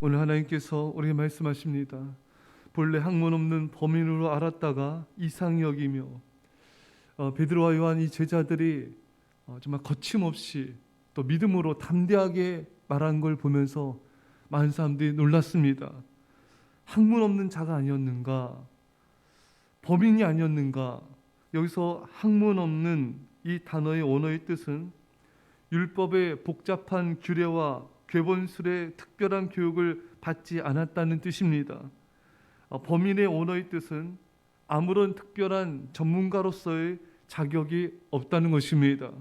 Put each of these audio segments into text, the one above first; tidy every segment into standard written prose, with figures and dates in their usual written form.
오늘 하나님께서 우리에게 말씀하십니다. 본래 학문 없는 범인으로 알았다가 이상히 여기며 베드로와 요한 이 제자들이 정말 거침없이 또 믿음으로 담대하게 말한 걸 보면서 많은 사람들이 놀랐습니다. 학문 없는 자가 아니었는가? 범인이 아니었는가? 여기서 학문 없는 이 단어의 원어의 뜻은 율법의 복잡한 규례와 궤본술의 특별한 교육을 받지 않았다는 뜻입니다. 범인의 원어의 뜻은 아무런 특별한 전문가로서의 자격이 없다는 것입니다.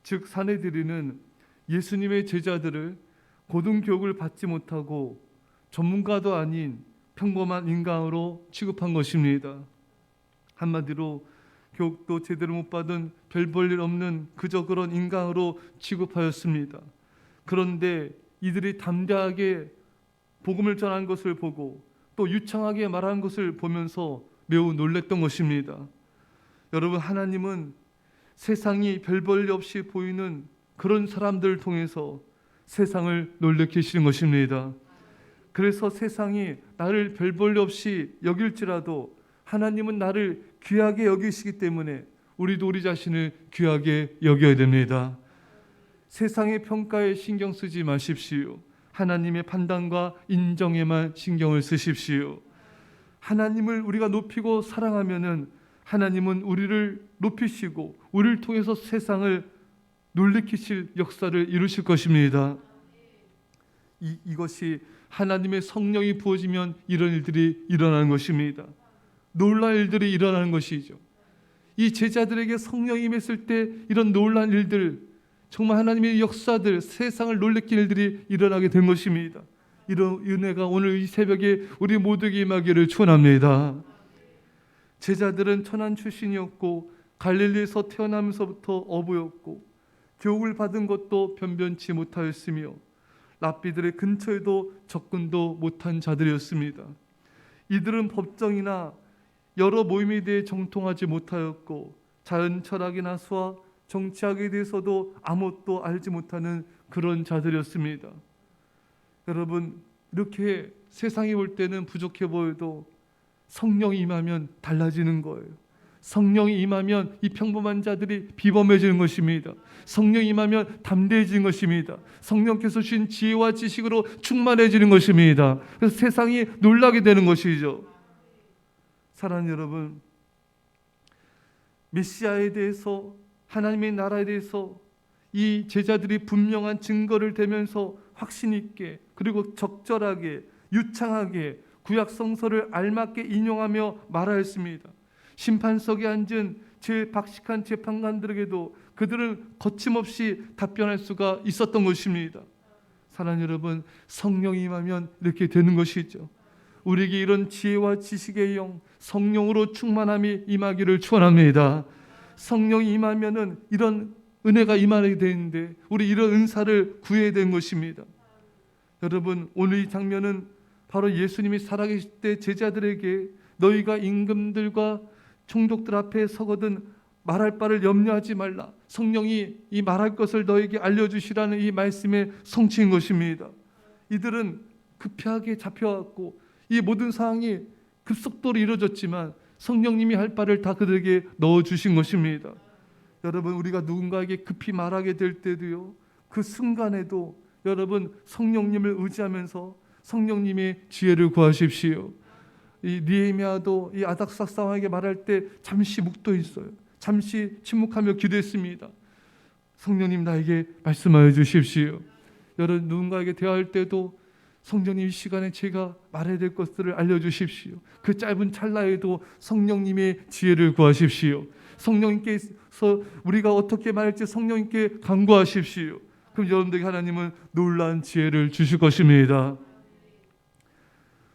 즉 사내들이는 예수님의 제자들을 고등교육을 받지 못하고 전문가도 아닌 평범한 인간으로 취급한 것입니다. 한마디로 교육도 제대로 못 받은 별 볼 일 없는 그저 그런 인간으로 취급하였습니다. 그런데 이들이 담대하게 복음을 전한 것을 보고 또 유창하게 말한 것을 보면서 매우 놀랐던 것입니다. 여러분, 하나님은 세상이 별 볼 일 없이 보이는 그런 사람들을 통해서 세상을 놀래키시는 것입니다. 그래서 세상이 나를 별 볼 일 없이 여길지라도 하나님은 나를 귀하게 여기시기 때문에 우리도 우리 자신을 귀하게 여겨야 됩니다. 세상의 평가에 신경 쓰지 마십시오. 하나님의 판단과 인정에만 신경을 쓰십시오. 하나님을 우리가 높이고 사랑하면은 하나님은 우리를 높이시고 우리를 통해서 세상을 놀래키실 역사를 이루실 것입니다. 이것이 하나님의 성령이 부어지면 이런 일들이 일어나는 것입니다. 놀라운 일들이 일어나는 것이죠. 이 제자들에게 성령이 임했을 때 이런 놀라운 일들, 정말 하나님의 역사들, 세상을 놀래키는 일들이 일어나게 된 것입니다. 이런 은혜가 오늘 이 새벽에 우리 모두에게 임하기를 축원합니다. 제자들은 천한 출신이었고 갈릴리에서 태어나면서부터 어부였고 교육을 받은 것도 변변치 못하였으며 랍비들의 근처에도 접근도 못한 자들이었습니다. 이들은 법정이나 여러 모임에 대해 정통하지 못하였고 자연 철학이나 수학, 정치학에 대해서도 아무것도 알지 못하는 그런 자들이었습니다. 여러분, 이렇게 세상이 볼 때는 부족해 보여도 성령이 임하면 달라지는 거예요. 성령이 임하면 이 평범한 자들이 비범해지는 것입니다. 성령이 임하면 담대해지는 것입니다. 성령께서 주신 지혜와 지식으로 충만해지는 것입니다. 그래서 세상이 놀라게 되는 것이죠. 사랑하는 여러분, 메시아에 대해서, 하나님의 나라에 대해서 이 제자들이 분명한 증거를 대면서 확신 있게 그리고 적절하게 유창하게 구약 성서를 알맞게 인용하며 말하였습니다. 심판석에 앉은 제 박식한 재판관들에게도 그들은 거침없이 답변할 수가 있었던 것입니다. 사랑하는 여러분, 성령이 임하면 이렇게 되는 것이죠. 우리에게 이런 지혜와 지식의 영, 성령으로 충만함이 임하기를 축원합니다. 성령이 임하면은 이런 은혜가 임하게 되는데 우리 이런 은사를 구해야 되는 것입니다. 여러분, 오늘 이 장면은 바로 예수님이 살아계실 때 제자들에게 너희가 임금들과 총독들 앞에 서거든 말할 바를 염려하지 말라. 성령이 이 말할 것을 너에게 알려주시라는 이 말씀의 성취인 것입니다. 이들은 급하게 잡혀왔고 이 모든 상황이 급속도로 이루어졌지만 성령님이 할 바를 다 그들에게 넣어주신 것입니다. 여러분, 우리가 누군가에게 급히 말하게 될 때도요, 그 순간에도 여러분 성령님을 의지하면서 성령님의 지혜를 구하십시오. 이 느헤미야도 이 아닥삭 상황에게 말할 때 잠시 묵도했어요. 잠시 침묵하며 기도했습니다. 성령님 나에게 말씀하여 주십시오. 여러분, 누군가에게 대화할 때도 성령님 이 시간에 제가 말해야 될 것들을 알려주십시오. 그 짧은 찰나에도 성령님의 지혜를 구하십시오. 성령님께서 우리가 어떻게 말할지 성령님께 간구하십시오. 그럼 여러분들에게 하나님은 놀라운 지혜를 주실 것입니다.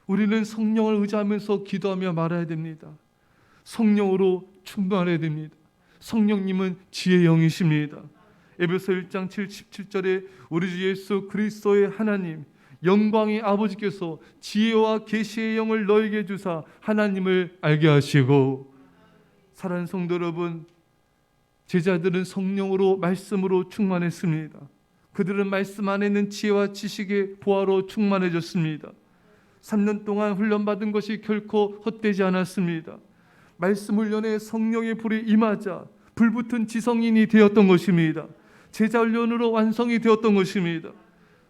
우리는 성령을 의지하면서 기도하며 말해야 됩니다. 성령으로 충만해야 됩니다. 성령님은 지혜의 영이십니다. 에베소 1장 17절에 우리 주 예수 그리스도의 하나님 영광의 아버지께서 지혜와 계시의 영을 너에게 주사 하나님을 알게 하시고. 사랑하는 성도 여러분, 제자들은 성령으로 말씀으로 충만했습니다. 그들은 말씀 안에 있는 지혜와 지식의 보화로 충만해졌습니다. 3년 동안 훈련받은 것이 결코 헛되지 않았습니다. 말씀 훈련에 성령의 불이 임하자 불붙은 지성인이 되었던 것입니다. 제자 훈련으로 완성이 되었던 것입니다.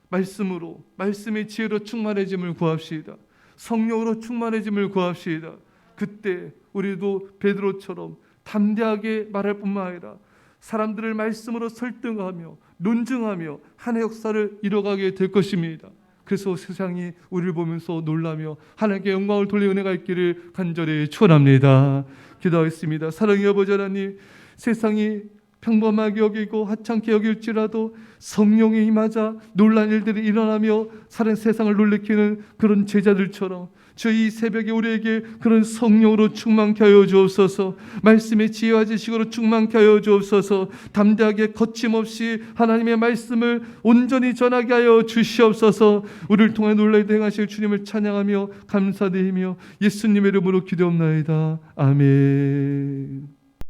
말씀으로, 말씀의 지혜로 충만해짐을 구합시다. 성령으로 충만해짐을 구합시다. 그때 우리도 베드로처럼 담대하게 말할 뿐만 아니라 사람들을 말씀으로 설득하며 논증하며 하나의 역사를 이뤄가게 될 것입니다. 그래서 세상이 우리를 보면서 놀라며 하나님께 영광을 돌릴 은혜가 있기를 간절히 축원합니다. 기도하겠습니다. 사랑의 아버지 하나님, 세상이 평범하게 여기고 하찮게 여길지라도 성령이 임하자 놀란 일들이 일어나며 사는 세상을 놀래키는 그런 제자들처럼 저희 새벽에 우리에게 그런 성령으로 충만케 하여 주옵소서. 말씀의 지혜와 지식으로 충만케 하여 주옵소서. 담대하게 거침없이 하나님의 말씀을 온전히 전하게 하여 주시옵소서. 우리를 통해 놀라게 행하실 주님을 찬양하며 감사드리며 예수님의 이름으로 기도옵나이다. 아멘.